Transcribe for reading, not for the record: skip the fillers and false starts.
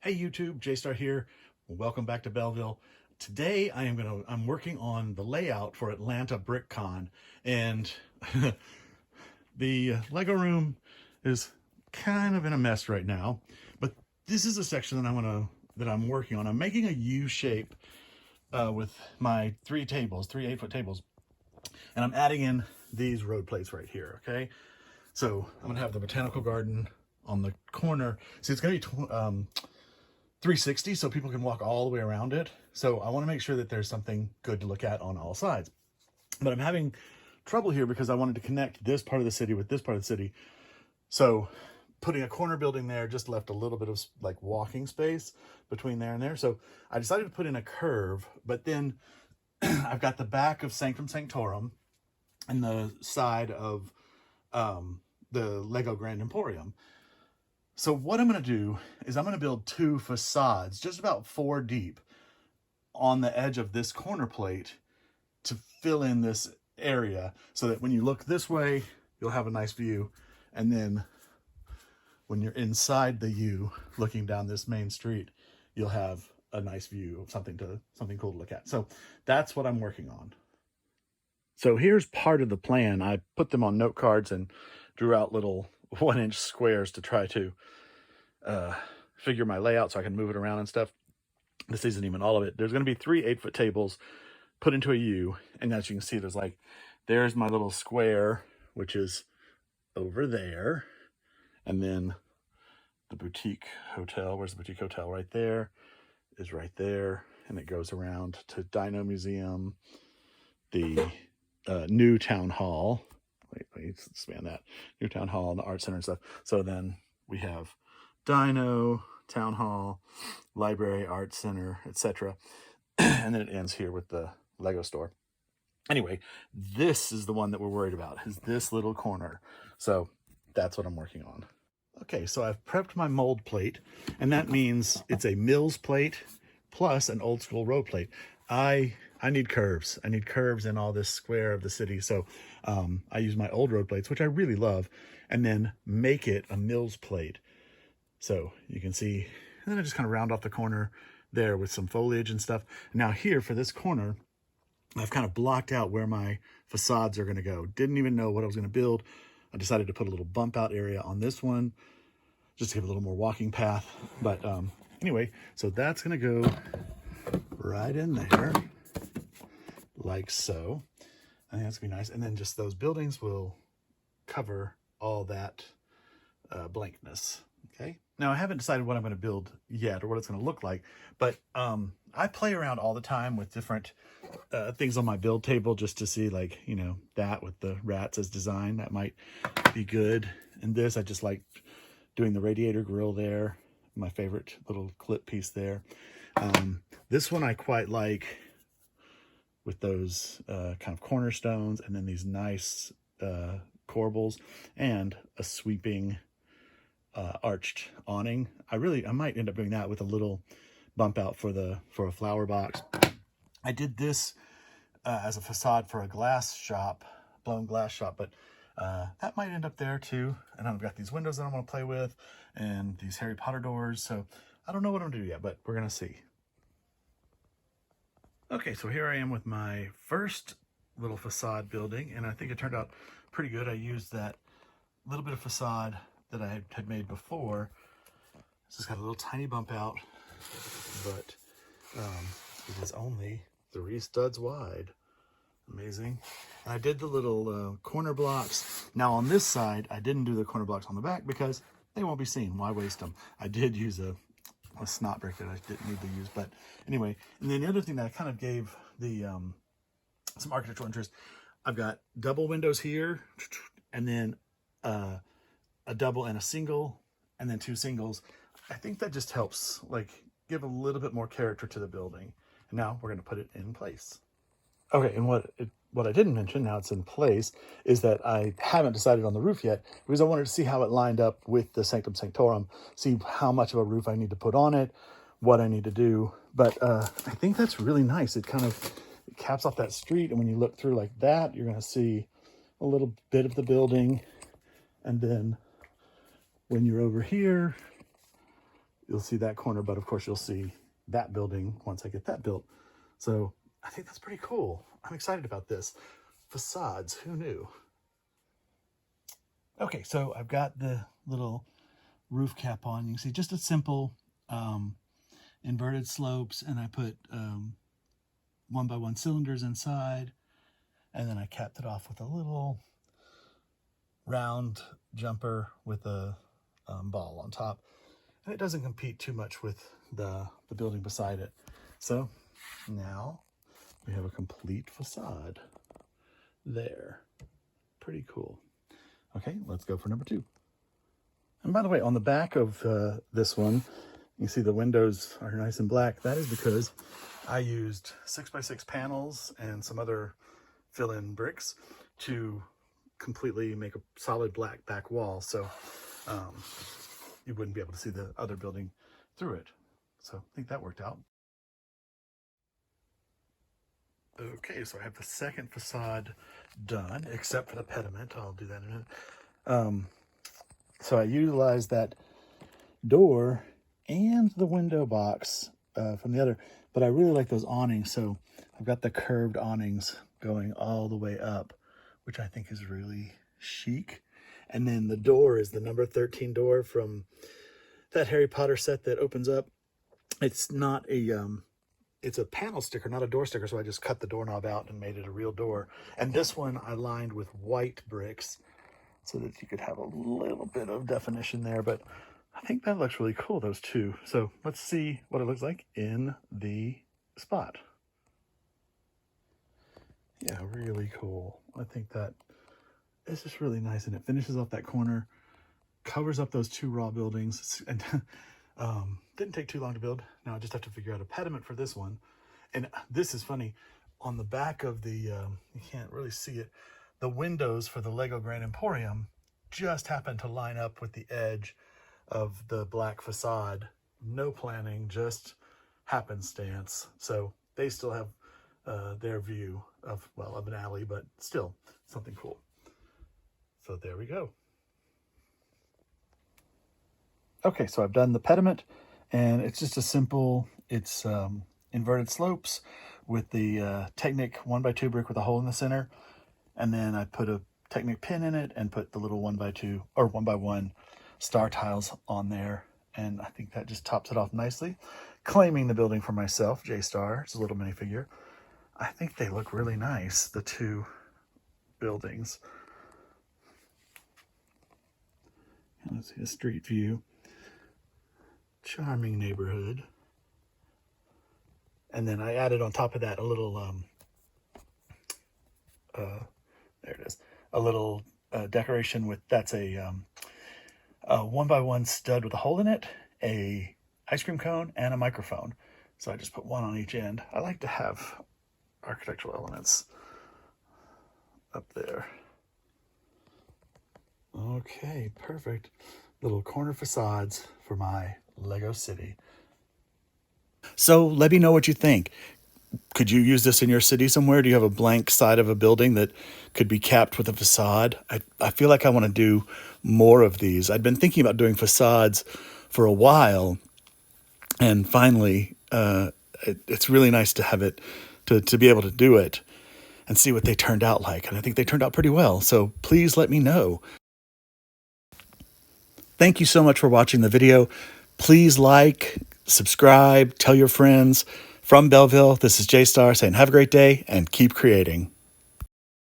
Hey YouTube, J-Star here. Welcome back to Belleville. Today I'm working on the layout for Atlanta BrickCon, and the Lego room is kind of in a mess right now. But this is a section that I'm working on. I'm making a U shape with my three 8-foot tables, and I'm adding in these road plates right here. Okay, so I'm gonna have the botanical garden on the corner. See, it's gonna be 360, so people can walk all the way around it. So I want to make sure that there's something good to look at on all sides. But I'm having trouble here because I wanted to connect this part of the city with this part of the city. So putting a corner building there just left a little bit of like walking space between there and there. So I decided to put in a curve, but then I've got the back of Sanctum Sanctorum and the side of the Lego Grand Emporium. So what I'm going to do is I'm going to build two facades, just about 4 deep, on the edge of this corner plate to fill in this area so that when you look this way, you'll have a nice view. And then when you're inside the U looking down this main street, you'll have a nice view of something cool to look at. So that's what I'm working on. So here's part of the plan. I put them on note cards and drew out little 1-inch squares to try to figure my layout so I can move it around and stuff. This isn't even all of it. There's going to be 3 8-foot tables put into a U, and as you can see, there's my little square, which is over there, and then the boutique hotel. Where's the boutique hotel? Right there is right there, and it goes around to Dino Museum, the new town hall. Wait, expand that. New town hall and the art center and stuff. So then we have Dino, town hall, library, art center, etc. And then it ends here with the Lego store. Anyway, this is the one that we're worried about, is this little corner. So that's what I'm working on. Okay, so I've prepped my mold plate, and that means it's a Mills plate plus an old school road plate. I need curves. I need curves in all this square of the city. So I use my old road plates, which I really love, and then make it a Mills plate. So you can see, and then I just kind of round off the corner there with some foliage and stuff. Now here for this corner, I've kind of blocked out where my facades are going to go. Didn't even know what I was going to build. I decided to put a little bump out area on this one, just to give a little more walking path. But anyway, so that's going to go right in there, like so. I think that's gonna be nice. And then just those buildings will cover all that blankness. Okay. Now I haven't decided what I'm going to build yet or what it's going to look like, but I play around all the time with different things on my build table just to see, like, you know, that with the rats as design, that might be good. And this, I just like doing the radiator grill there, my favorite little clip piece there. This one I quite like with those kind of cornerstones and then these nice corbels and a sweeping arched awning. I might end up doing that with a little bump out for a flower box. I did this as a facade for a glass shop, blown glass shop, but that might end up there too. And I've got these windows that I'm going to play with and these Harry Potter doors. So I don't know what I'm going to do yet, but we're going to see. Okay, so here I am with my first little facade building, and I think it turned out pretty good. I used that little bit of facade that I had made before. It's just got a little tiny bump out, but it is only 3 studs wide. Amazing. And I did the little corner blocks. Now on this side, I didn't do the corner blocks on the back because they won't be seen. Why waste them? I did use a snot brick that I didn't need to use, but anyway. And then the other thing that I kind of gave the some architectural interest, I've got double windows here, and then a double and a single, and then 2 singles. I think that just helps like give a little bit more character to the building. And now we're going to put it in place. Okay, and what I didn't mention, now it's in place, is that I haven't decided on the roof yet because I wanted to see how it lined up with the Sanctum Sanctorum, see how much of a roof I need to put on it, what I need to do. But I think that's really nice. It kind of caps off that street, and when you look through like that, you're going to see a little bit of the building. And then when you're over here, you'll see that corner, but of course you'll see that building once I get that built. So I think that's pretty cool. I'm excited about this. Facades, who knew? Okay, so I've got the little roof cap on. You can see just a simple inverted slopes, and I put 1x1 cylinders inside, and then I capped it off with a little round jumper with a ball on top. And it doesn't compete too much with the building beside it. So now we have a complete facade there. Pretty cool. Okay, let's go for number 2. And by the way, on the back of this one, you can see the windows are nice and black. That is because I used 6x6 panels and some other fill-in bricks to completely make a solid black back wall. So you wouldn't be able to see the other building through it. So I think that worked out. Okay, so I have the second facade done, except for the pediment. I'll do that in a minute. So I utilized that door and the window box from the other, but I really like those awnings. So I've got the curved awnings going all the way up, which I think is really chic. And then the door is the number 13 door from that Harry Potter set that opens up. It's not a, it's a panel sticker, not a door sticker. So I just cut the doorknob out and made it a real door. And this one I lined with white bricks so that you could have a little bit of definition there. But I think that looks really cool, those two. So let's see what it looks like in the spot. Yeah, really cool. I think that it's just really nice, and it finishes off that corner, covers up those 2 raw buildings, and didn't take too long to build. Now I just have to figure out a pediment for this one. And this is funny, on the back of the, you can't really see it, the windows for the Lego Grand Emporium just happened to line up with the edge of the black facade. No planning, just happenstance. So they still have their view of, well, of an alley, but still something cool. So there we go. Okay, so I've done the pediment, and it's just a simple, it's inverted slopes with the Technic 1x2 brick with a hole in the center. And then I put a Technic pin in it and put the little 1x2 or 1x1 star tiles on there. And I think that just tops it off nicely. Claiming the building for myself, J-Star, it's a little minifigure. I think they look really nice, the 2 buildings. And let's see a street view. Charming neighborhood. And then I added on top of that a little, there it is, a little decoration with, that's a 1x1 stud with a hole in it, a ice cream cone, and a microphone. So I just put one on each end. I like to have architectural elements up there. Okay, perfect. Little corner facades for my Lego city. So let me know what you think. Could you use this in your city somewhere? Do you have a blank side of a building that could be capped with a facade? I feel like I want to do more of these. I'd been thinking about doing facades for a while, and finally, it's really nice to have it, to be able to do it and see what they turned out like. And I think they turned out pretty well. So please let me know. Thank you so much for watching the video. Please like, subscribe, tell your friends. From Belleville, this is J-Star saying have a great day and keep creating.